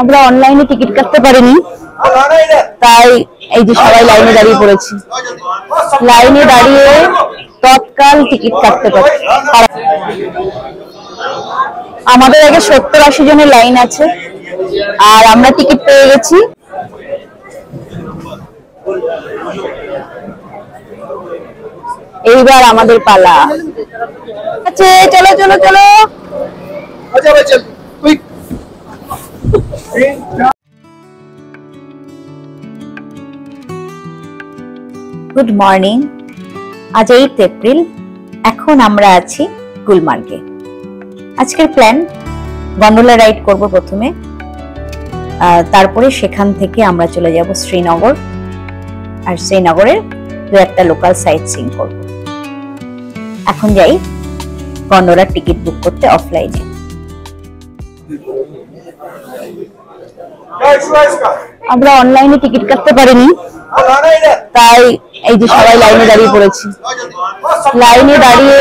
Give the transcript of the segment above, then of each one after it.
আমরা অনলাইনে টিকিট কাটতে পারিনি, তাই এই যে সবাই লাইনে দাঁড়িয়ে পড়েছি। লাইনে দাঁড়িয়ে তৎকাল টিকিট কাটতে পারি। আমাদের আগে 70-80 জনের লাইন আছে, আর আমরা টিকিট পেয়ে গেছি। এইবার আমাদের পালা। আচ্ছা, চলো চলো চলো। Good morning. আজ 8 এপ্রিল। এখন আমরা আছি গুলমার্গে। আজকের প্ল্যান, গন্ডোলা রাইড করব প্রথমে, তারপরে সেখান থেকে আমরা চলে যাব শ্রীনগর, আর শ্রীনগরের দু একটা লোকাল সাইট সিইং করব। এখন যাই গন্ডোলার টিকিট বুক করতে অফলাইনে। আমরা অনলাইনে টিকিট কাটতে পারিনি, তাই এই যে সবাই লাইনে দাঁড়িয়ে পড়েছি। লাইনে দাঁড়িয়ে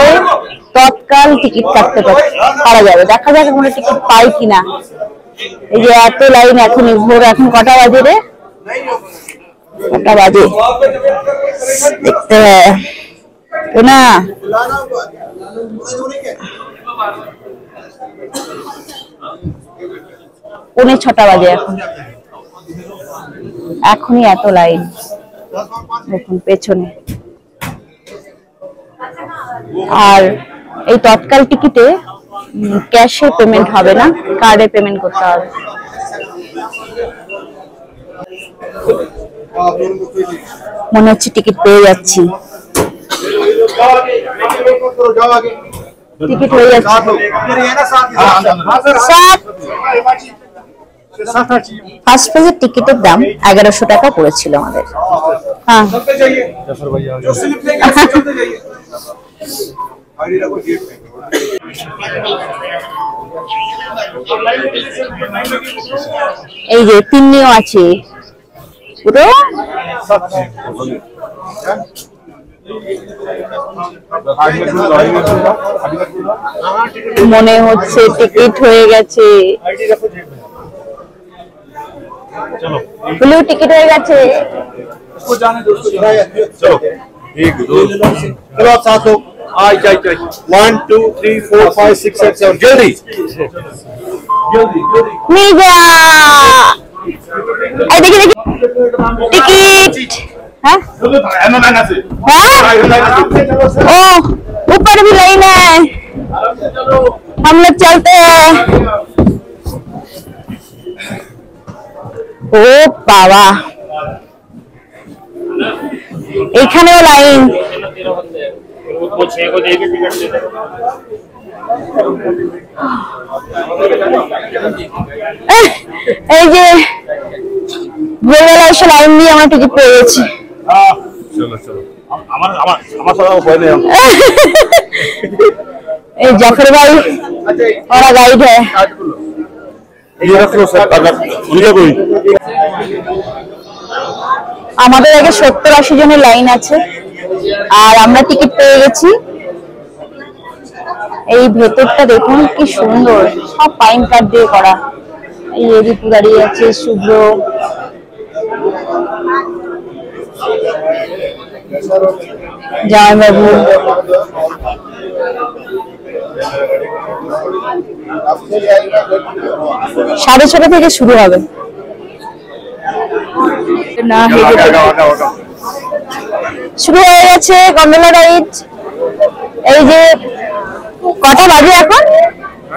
তৎকাল টিকিট কাটতে পারা যাবে। দেখা যাক কোনো টিকিট পাই কিনা। এই যে এত লাইন, এখনই ভোর। এখন কটা বাজে রে? কটা বাজে দেখতে না? 6:45 বাজে। এখনই এত লাইন দেখুন পেছনে। আর এই তৎকাল টিকিটে ক্যাশে পেমেন্ট হবে না, কার্ডে পেমেন্ট করতে হবে। মনে হচ্ছে টিকিট পেয়ে যাচ্ছি। টিকিট হয়ে যাচ্ছে। ফার্স্ট পেজের টিকিটের দাম 1100 টাকা পড়েছিল আমাদের। হ্যাঁ, এই যে তিন্নিও আছে পুরো। মনে হচ্ছে টিকিট হয়ে গেছে। ব্লু টিকিট হয়ে গেছে। चलो 1 2 3 4 5 6 7 7 जल्दी मिल गया। देखिए देखिए टिकट। हाँ ओ ऊपर भी लाइन है, हम लोग चलते हैं। ও বাবা, এখানেও লাইন। এই যে ভোরবেলা এসে লাইন দিয়ে আমার টিকিট পেয়ে গেছি। এই জাফর ভাই ওরা গাইড হ্যাঁ। আমাদের আগে 70-80 জনের লাইন আছে, আর আমরা টিকিট পেয়ে গেছি। এই ভেতরটা দেখুন কি সুন্দর, সব পাইন কাঠ দিয়ে করা। এই এদিকে দাঁড়িয়ে আছে শুভ্র, জামাইবাবু। 6:30 থেকে শুরু হবে। শুরু হয়ে গেছে গন্ডোলা রাইড। এই যে কটা বাজে এখন?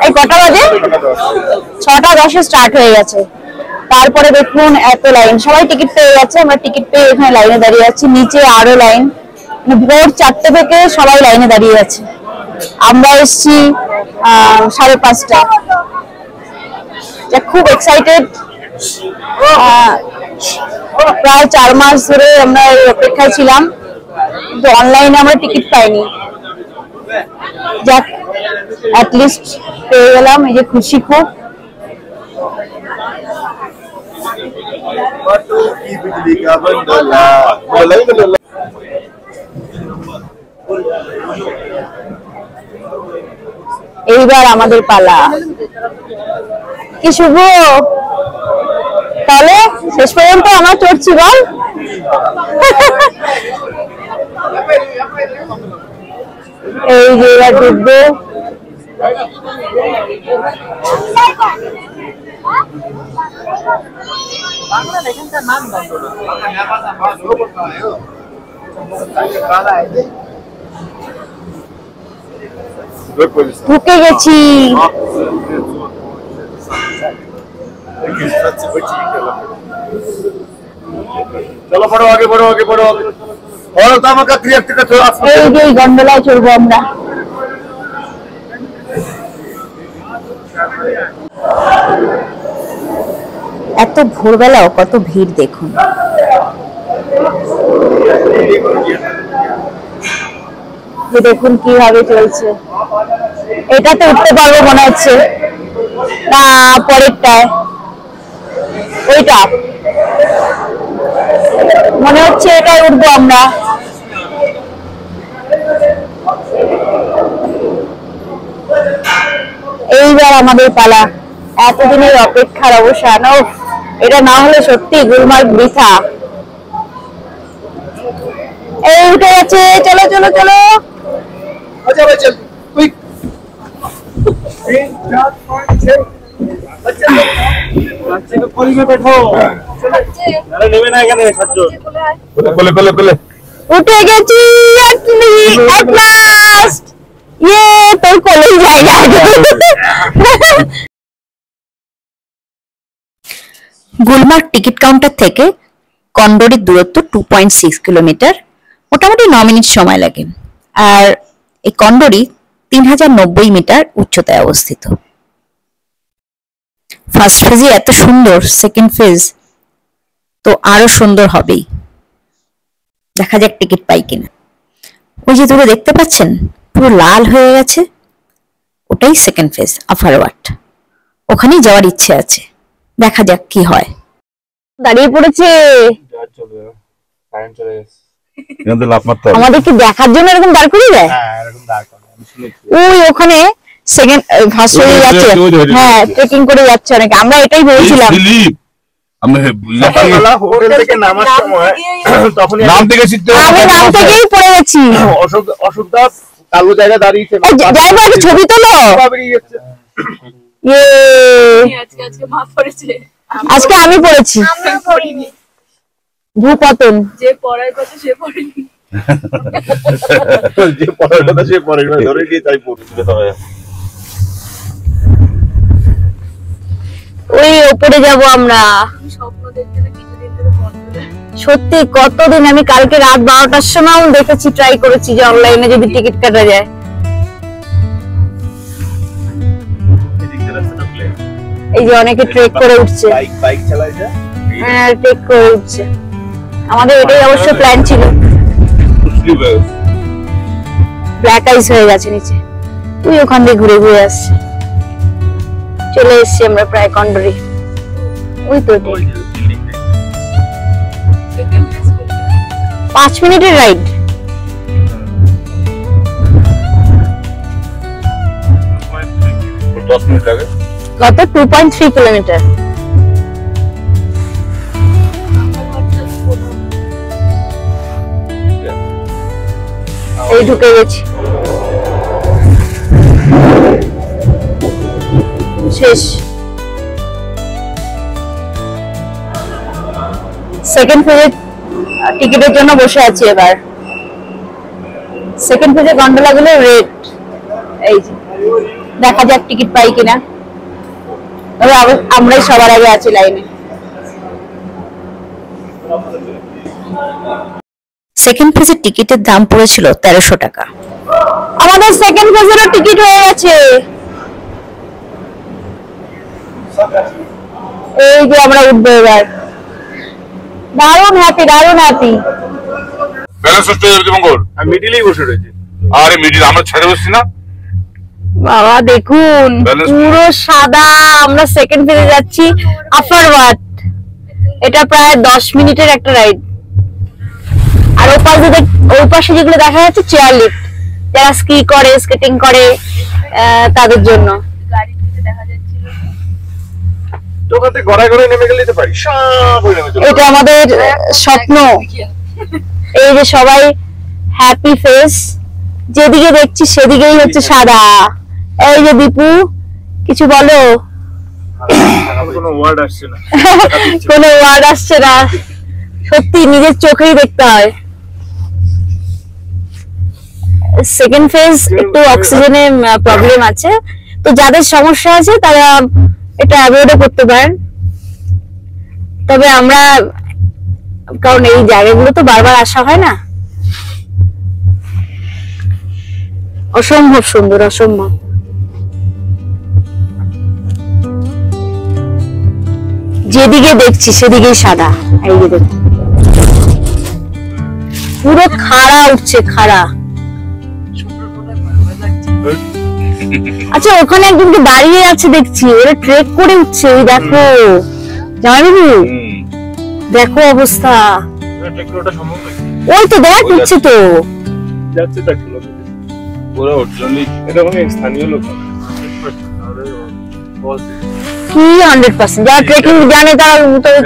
এই কটা বাজে? 6:10 স্টার্ট হয়ে গেছে। তারপরে দেখুন এত লাইন, সবাই টিকিট পেয়ে গেছে। আমরা টিকিট পেয়ে এখানে লাইনে দাঁড়িয়ে আছি। নিচে আরো লাইন, ভোর 4টে থেকে সবাই লাইনে দাঁড়িয়ে আছে। আমরা এসছি 5:30টায়। খুব এক্সাইটেড। প্রায় 4 মাস ধরে আমরা অপেক্ষায় ছিলাম, কিন্তু অনলাইনে আমরা টিকিট পাইনি। যাক, অ্যাটলিস্ট পেয়ে গেলাম, এই যে খুশি খুব। এইবার আমাদের পালা। কি শুভ, তাহলে শেষ পর্যন্ত আমরা চড়ছি বল। এই যে এবার ডুববো। ঢুকে গেছি। चलो बढ़ो आगे बढ़ो आगे बढ़ो आगे और दाम का क्रिया का थोड़ा এই যে গন্ডোলায় চড়বো আমরা। এত ভোরবেলাও কত ভিড় দেখুন। দেখুন কিভাবে চলছে। এটাতে উঠতে পারবো মনে হচ্ছে না, পরেরটায় ওইটা মনে হচ্ছে এটাই উঠবো আমরা। এইবার আমাদের পালা। এতদিনের অপেক্ষার অবসান। এটা না হলে সত্যি গুলমার্গ বৃথা। এই উঠে গেছে, চলো চলো চলো। अच्छा भाई चल क्विक 3 4 5 6 बच्चे बच्चे को कोली में बैठो अरे नेवे ना এখানে সাতজন কোলে কোলে কোলে উঠে গেছি at last। ইয়ে তোর কোলেই জায়গা। গুলমার্গ টিকিট কাউন্টার থেকে কন্ডোরির দূরত্ব 2.6 কিলোমিটার, মোটামুটি 9 মিনিট সময় লাগে। আর এই কন্ডোরি 3090 মিটার উচ্চতায় অবস্থিত। ফার্স্ট ফেজে এত সুন্দর, সেকেন্ড ফেজ তো আরো সুন্দর হবেই। দেখা যাক টিকিট পাই কিনা। ওই যে দূরে দেখতে পাচ্ছেন পুরো লাল হয়ে গেছে, ওটাই সেকেন্ড ফেজ আপার ওয়াট। ওখানেই যাওয়ার ইচ্ছে আছে, দেখা যাক কি হয়। দাঁড়িয়ে পড়েছে। আমাদেরকে দেখার জন্য এরকম দাঁড় করিয়ে দেয়। ওই ওখানে সেকেন্ড ফার্স্ট হয়ে যাচ্ছে। হ্যাঁ, ট্রেকিং করে যাচ্ছে অনেকে। আমরা এটাই ভেবেছিলাম। হোটেল থেকে নামার সময় তখন নাম থেকে শিখতে আমি নাম থেকেই পড়ে গেছি। অসুবিধা কালো জায়গা দাঁড়িয়েছে ড্রাইভার ছবি তোলো। আজকে আমি পড়েছি। ভূপতন যে পড়ার কথা সে পড়েনি। যে পড়ার কথা সে পড়েনি, ধরে গিয়ে তাই পড়তে হবে। ওই ওপরে যাব আমরা। স্বপ্ন দেখতে না কিছুদিন ধরে বন্ধ। সত্যি কতদিন, আমি কালকে রাত 12টার সময় দেখেছি, ট্রাই করেছি যে অনলাইনে যদি টিকিট কাটা যায়। এই যে অনেকে ট্রেক করে উঠছে। বাইক চালায় যা। হ্যাঁ, ট্রেক করে উঠছে। আমাদের এটাই অবশ্য প্ল্যান ছিল। ব্ল্যাক আইস হয়ে গেছে নিচে। তুই ওখান দিয়ে ঘুরে ঘুরে আসছে। চলে এসছি আমরা প্রায় কন্ডোরি। ওই তো 5 মিনিটের রাইড। কত 2.3 কিলোমিটার। এই ঢুকে গেছি। শেষ। সেকেন্ড ফেজে টিকিটের জন্য বসে আছি এবার। সেকেন্ড ফেজে গন্ডোলাগুলো রেড। এই যে দেখা যাক টিকিট পাই কিনা। তবে আমরাই সবার আগে আছি লাইনে। সেকেন্ড ফেজের টিকিটের দাম পড়েছিল 1300 টাকা। আমাদের সেকেন্ড ফেজেরও টিকিট হয়ে গেছে। এই যে আমরা উঠবো এবার। দারুণ হ্যাপি, দারুণ হ্যাপি। ব্যালেন্স হচ্ছে মঙ্গল। আমি মিডিলেই বসে রয়েছি। আরে মিডিল আমরা ছেড়ে বসছি না। বাবা দেখুন পুরো সাদা। আমরা সেকেন্ড ফেজে যাচ্ছি আপার ওয়াট। এটা প্রায় 10 মিনিটের একটা রাইড। আর ওই পাশে যেগুলো দেখা যাচ্ছে চেয়ার লিফট, যারা স্কি করে, স্কেটিং করে, তাদের জন্য। গাড়ি থেকে দেখা যাচ্ছিল দোকানে ঘোড়ায় ঘোড়ায় নেমে গেলে তো পারি, সব ওই নেমে চলে এটা আমাদের স্বপ্ন। এই যে সবাই হ্যাপি ফেস, যেদিকে দেখছি সেদিকেই হচ্ছে সাদা। এই যে দীপু, কিছু বলো। কোনো ওয়ার্ড আসছে না। কোনো ওয়ার্ড আসছে না, সত্যি নিজের চোখেই দেখতে হয়। সেকেন্ড ফেজ একটু অক্সিজেনের প্রবলেম আছে, তো যাদের সমস্যা আছে তারা এটা অ্যাভয়েড করতে পারেন। তবে আমরা, কারণ এই জায়গাগুলো তো বারবার আসা হয় না। অসম্ভব সুন্দর, অসম্ভব। যেদিকে দেখছি সেদিকেই সাদা। এই যে দেখুন, পুরো খাড়া উঠছে, খাড়া। আচ্ছা, ওখানে একজনকে দাঁড়িয়ে আছে দেখছি, ওরা ট্রেক করে উঠছে। ওই দেখো জামাইবাবু, দেখো অবস্থা। ওটা সম্ভব নাকি? ওই তো দেখ উঠছে তো। যাচ্ছে দেখো পুরো অর্জনই এটা মানে স্থানীয় লোক। কি 100%, যারা ট্রেকিং জানে তারা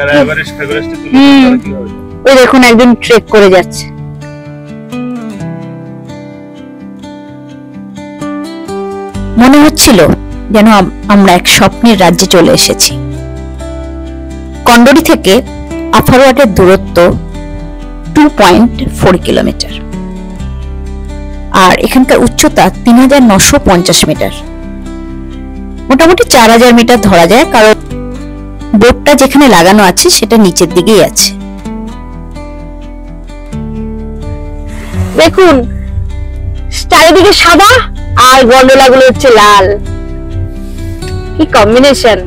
যারা এভারেস্ট ফেভারেস্টে তুলে হুম। তারা কি হবে? ওই দেখুন একজন ট্রেক করে যাচ্ছে। মনে হচ্ছিল যেন আমরা এক স্বপ্নের রাজ্যে চলে এসেছি। কন্ডোরি থেকে আফারওয়াটের দূরত্ব 2.4 কিলোমিটার, আর এখানকার উচ্চতা 3950 মিটার। মোটামুটি 4000 মিটার ধরা যায়, কারণ বোটটা যেখানে লাগানো আছে সেটা নিচের দিকেই আছে। দেখুন চারিদিকে সাদা আর গন্ডোলা গুলো হচ্ছে লাল। কি কম্বিনেশন!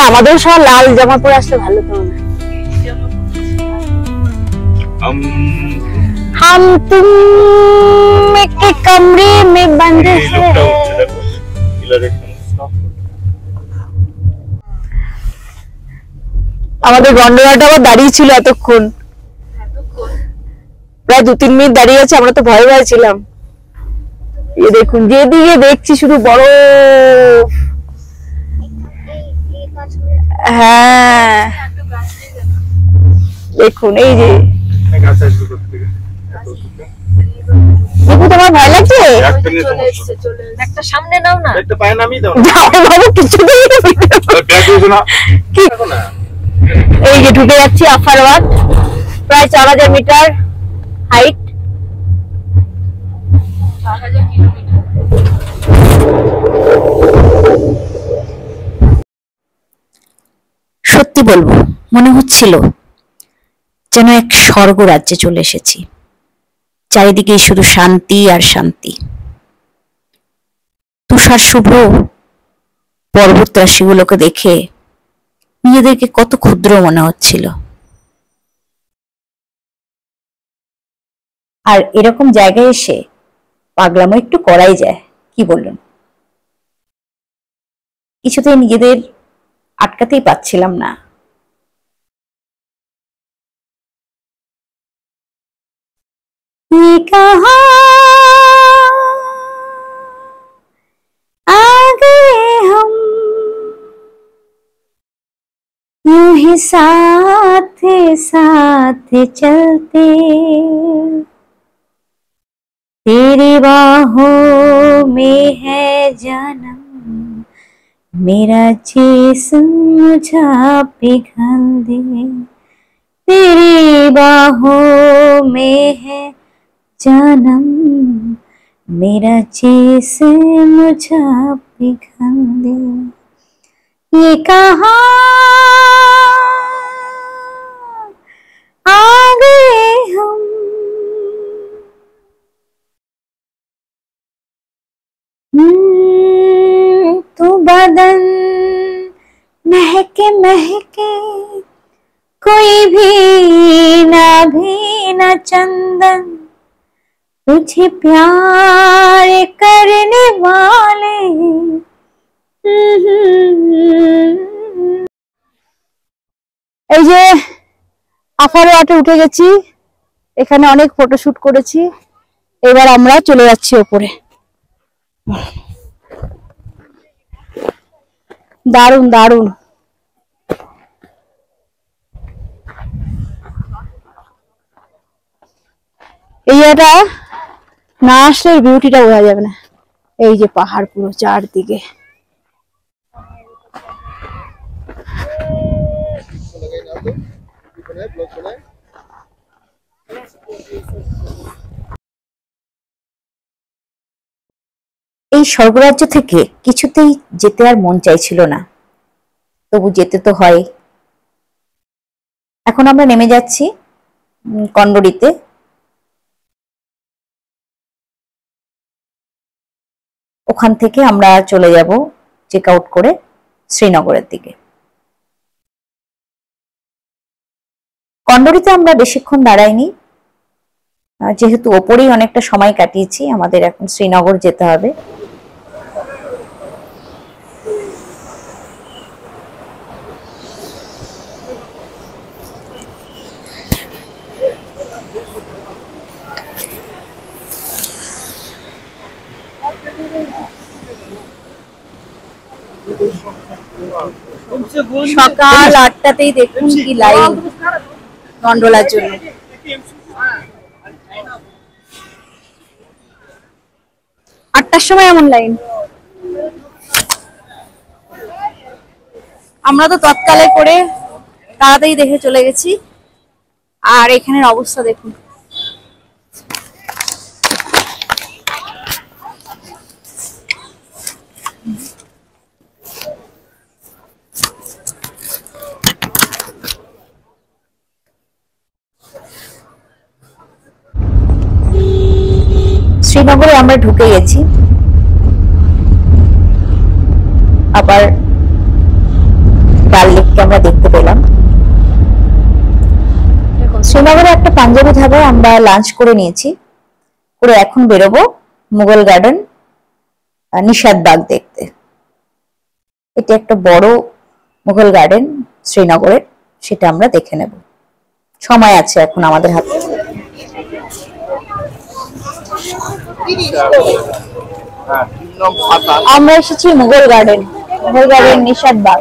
আমাদের সব লাল জামা পরে আসলে ভালো তো। हम तुम एक कमरे में बंद এই हैं। লোকটা হচ্ছে দেখো পিলারের স্টপ। আমাদের গন্ডোলাটা আবার দাঁড়িয়ে ছিল এতক্ষণ, প্রায় 2-3 মিনিট দাঁড়িয়ে আছে। আমরা তো ভয় ভয় ছিলাম। এই দেখুন, যেদিকে দেখছি শুধু বরফ। হ্যাঁ দেখুন, এই যে গাছ আসবে কোথা থেকে? দেখুন, তোমার ভয় লাগছে? একটা নিয়ে চলে সমস্যা। এসছে, চলে এসছে। একটা সামনে নাও না। একটা পায়ে নামিয়ে দাও না। যাও বাবু, কিছুতেই ব্যাগ দিয়েছে না কি। দেখো না। এই যে ঢুকে যাচ্ছি আফারওয়াট, প্রায় 4000 মিটার হাইট। 4000 কিলোমিটার। সত্যি বলবো, মনে হচ্ছিল যেন এক স্বর্গ রাজ্যে চলে এসেছি। চারিদিকে শুধু শান্তি আর শান্তি। তুষার শুভ্র পর্বত রাশিগুলোকে দেখে নিজেদেরকে কত ক্ষুদ্র মনে হচ্ছিল। আর এরকম জায়গায় এসে পাগলামো একটু করাই যায়, কি বলুন? কিছুতেই নিজেদের আটকাতেই পাচ্ছিলাম না। ये कहाँ आ गए हम, यूं ही साथ साथ चलते, तेरी बाहों में है जन्म, मेरा जिस्म मुझा पिघल दे, तेरी बाहों में है जन्म, मेरा जिस्म मुझा पिघल दे। ये कहाँ आ गए हम, तू बदन महके महके, कोई भी ना चंदन, तुझे प्यार करने वाले। এই যে আফারওয়াটে উঠে গেছি, এখানে অনেক ফটোশুট করেছি। এবার আমরা চলে যাচ্ছি ওপরে। দারুণ দারুণ। এই জায়গাটা না আসলে বিউটিটা বোঝা যাবে না। এই যে পাহাড় পুরো চারদিকে। এই স্বর্গরাজ্য থেকে কিছুতেই যেতে আর মন চাইছিল না, তবু যেতে তো হয়। এখন আমরা নেমে যাচ্ছি কন্ডোরিতে। ওখান থেকে আমরা চলে যাব চেক আউট করে শ্রীনগরের দিকে। কন্ডোরিতে আমরা বেশিক্ষণ দাঁড়াইনি, যেহেতু ওপরেই অনেকটা সময় কাটিয়েছি। আমাদের এখন শ্রীনগর যেতে হবে। সকাল 8টাতেই দেখুন কি লাইন গন্ডোলার জন্য। 8টার সময় এমন লাইন। আমরা তো তৎকালে করে তাড়াতাড়ি দেখে চলে গেছি। আর এখানের অবস্থা দেখুন। শ্রীনগরে আমরা ঢুকে গেছি। আবার ডাল লেককে আমরা দেখতে পেলাম। শ্রীনগরে একটা পাঞ্জাবি ধাবায় আমরা লাঞ্চ করে নিয়েছি, করে এখন বেরোবো মুঘল গার্ডেন নিশাদ-বাগ দেখতে। এটা একটা বড় মুঘল গার্ডেন শ্রীনগরের, সেটা আমরা দেখে নেব। সময় আছে এখন আমাদের হাতে। আমরা এসেছি মুঘল গার্ডেন, নিশাদ-বাগ।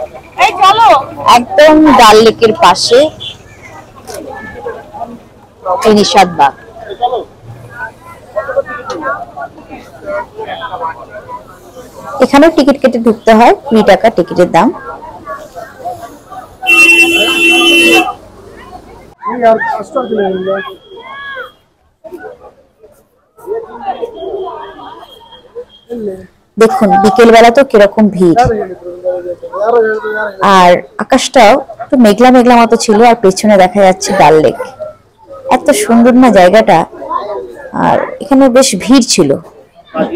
একদম ডাল লেকের পাশে এই নিশাদ-বাগ। এখানেও টিকিট কেটে ঢুকতে হয়, 20 টাকা টিকিটের দাম। দেখুন বিকেল বেলা তো কিরকম ভিড়, আর আকাশটাও একটু মেঘলা মেঘলা মতো ছিল, আর পেছনে দেখা যাচ্ছে ডাল লেক। এত সুন্দর না জায়গাটা। আর এখানে বেশ ভিড় ছিল,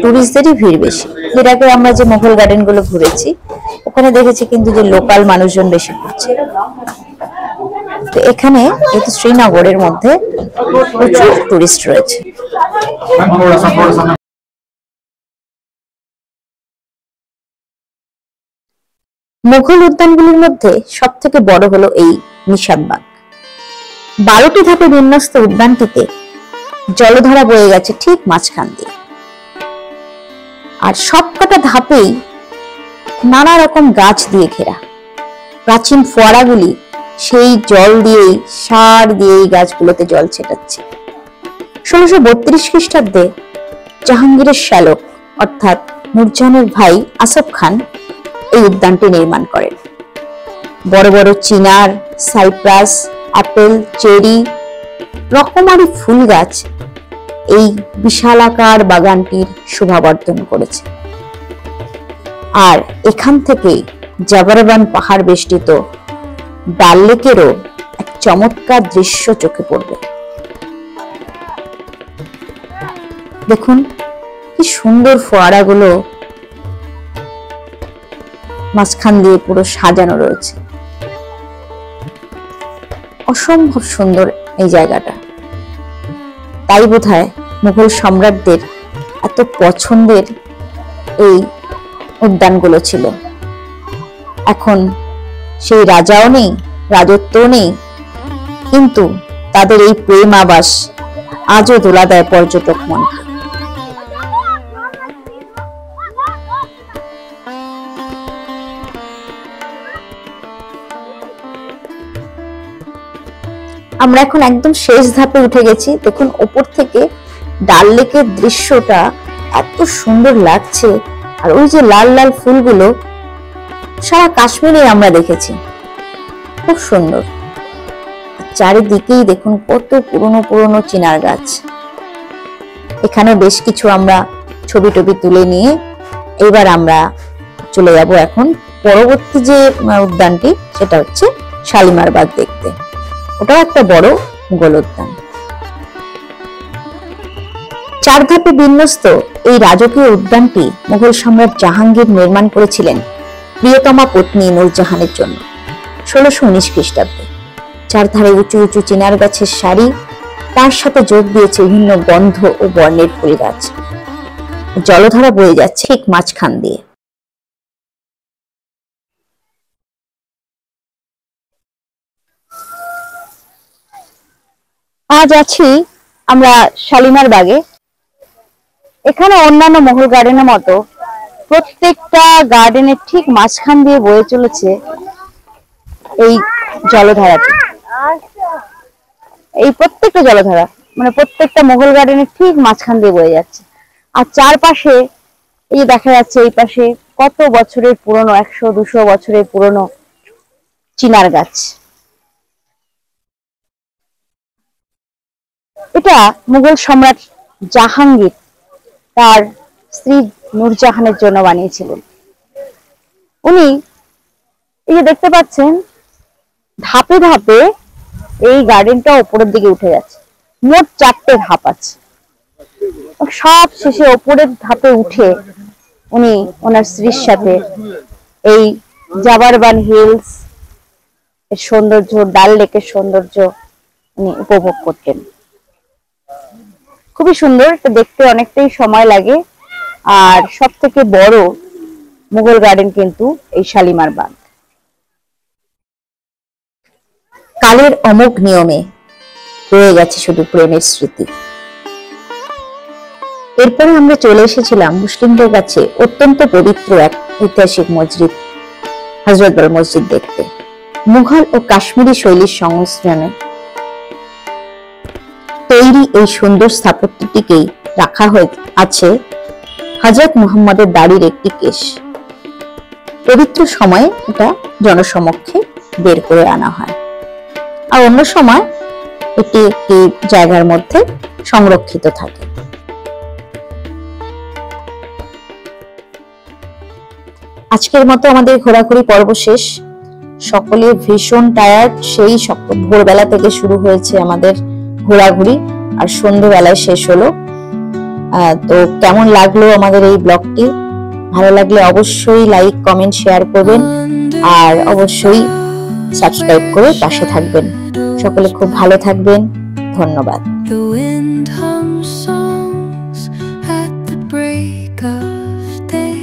টুরিস্টদেরই ভিড় বেশি। এর আগে আমরা যে মুঘল গার্ডেন গুলো ঘুরেছি ওখানে দেখেছি কিন্তু যে লোকাল মানুষজন বেশি ঘুরছে। তো এখানে যেহেতু শ্রীনগরের মধ্যে প্রচুর টুরিস্ট রয়েছে। মুঘল উদ্যানগুলির মধ্যে সব থেকে বড় হলো এই নিশাদ-বাগ। 12টি ধাপে বিন্যস্ত উদ্যানটিতে জলধারা বয়ে গেছে ঠিক মাঝখান দিয়ে। আর সবকটা ধাপেই নানা রকম গাছ দিয়ে ঘেরা। প্রাচীন ফোয়ারাগুলি সেই জল দিয়েই, সার দিয়েই গাছগুলোতে জল ছেটাচ্ছে। 1632 খ্রিস্টাব্দে জাহাঙ্গীরের শ্যালক অর্থাৎ নূরজাহানের ভাই আসফ খান এই উদ্যানটি নির্মাণ করেন। বড় বড় চিনার, সাইপ্রাস, অ্যাপেল, চেরি, রকমারি ফুল গাছ এই বিশালাকার বাগানটির শোভাবর্ধন করেছে। আর এখান থেকেই জাগরবান পাহাড় বেষ্টিত ডাল লেকেরও এক চমৎকার দৃশ্য চোখে পড়বে। দেখুন কি সুন্দর ফোয়ারাগুলো মাঝখান দিয়ে পুরো সাজানো রয়েছে। অসম্ভব সুন্দর এই জায়গাটা। তাই বোধহয় মুঘল সম্রাটদের এত পছন্দের এই উদ্যানগুলো ছিল। এখন সেই রাজাও নেই, রাজত্বও নেই, কিন্তু তাদের এই প্রেম আবাস আজও দোলা দেয় পর্যটক মনকে। আমরা এখন একদম শেষ ধাপে উঠে গেছি। দেখুন ওপর থেকে ডাল লেকের দৃশ্যটা এত সুন্দর লাগছে। আর ওই যে লাল লাল ফুলগুলো সারা কাশ্মীরে আমরা দেখেছি, খুব সুন্দর। চারিদিকেই দেখুন কত পুরনো পুরনো চিনার গাছ। এখানে বেশ কিছু আমরা ছবি টবি তুলে নিয়ে এবার আমরা চলে যাব এখন পরবর্তী যে উদ্যানটি, সেটা হচ্ছে শালিমার বাগ দেখতে। ওটাও একটা বড় মুঘল উদ্যান। 4 ধাপে বিন্যস্ত এই রাজকীয় উদ্যানটি মুঘল সম্রাট জাহাঙ্গীর নির্মাণ করেছিলেন প্রিয়তমা পত্নী নূরজাহানের জন্য 1619 খ্রিস্টাব্দে। চারধারে উঁচু উঁচু চিনার গাছের সারি, তার সাথে যোগ দিয়েছে বিভিন্ন গন্ধ ও বর্ণের ফুল গাছ। জলধারা বয়ে যাচ্ছে ঠিক মাঝখান দিয়ে। আজ আছি আমরা শালিমার বাগে। এখানে অন্যান্য মহল গার্ডেনের মতো প্রত্যেকটা গার্ডেনের ঠিক মাঝখান দিয়ে বয়ে চলেছে এই জলধারাটি। এই প্রত্যেকটা জলধারা মানে প্রত্যেকটা মোগল গার্ডেনের ঠিক মাঝখান দিয়ে বয়ে যাচ্ছে। আর চারপাশে এই যে দেখা যাচ্ছে এই পাশে কত বছরের পুরনো, 100-200 বছরের পুরনো চিনার গাছ। এটা মুঘল সম্রাট জাহাঙ্গীর তার স্ত্রী নূরজাহানের জন্য বানিয়েছিলেন। উনি এই যে দেখতে পাচ্ছেন ধাপে ধাপে এই গার্ডেনটা উপরের দিকে উঠে যাচ্ছে। মোট 4টে ধাপ আছে। সব শেষে উপরের ধাপে উঠে উনি ওনার স্ত্রীর সাথে এই জাবারবান হিলস এর সৌন্দর্য, ডাল লেকের সৌন্দর্য উনি উপভোগ করতেন। খুবই সুন্দর, এটা দেখতে অনেকটাই সময় লাগে। আর সব থেকে বড় মুঘল গার্ডেন কিন্তু এই শালিমার বাগ। কালের অমোঘ নিয়মে রয়ে গেছে শুধু প্রেমের স্মৃতি। এরপরে আমরা চলে এসেছিলাম মুসলিমদের কাছে অত্যন্ত পবিত্র এক ঐতিহাসিক মসজিদ, হযরতবল মসজিদ দেখতে। মুঘল ও কাশ্মীরি শৈলীর সংমিশ্রণে তৈরি এই সুন্দর স্থাপত্যটিকেই রাখা হয়ে আছে হযরত মুহাম্মদের দাড়ির একটি কেশ। পবিত্র সময়ে এটা জনসমক্ষে বের করে আনা হয়, আর অন্য সময় এটি একটি জায়গার মধ্যে সংরক্ষিত থাকে। আজকের মতো আমাদের ঘোরাঘুরি পর্ব শেষ। সকলে ভীষণ টায়ার্ড। সেই ভোরবেলা থেকে শুরু হয়েছে আমাদের ঘোরাঘুরি, আর সন্ধ্যেবেলায় শেষ হলো। তো কেমন লাগলো আমাদের এই ব্লগটি? ভালো লাগলে অবশ্যই লাইক, কমেন্ট, শেয়ার করবেন, আর অবশ্যই সাবস্ক্রাইব করে পাশে থাকবেন। সকলে খুব ভালো থাকবেন। ধন্যবাদ। The wind hums songs at the break of day.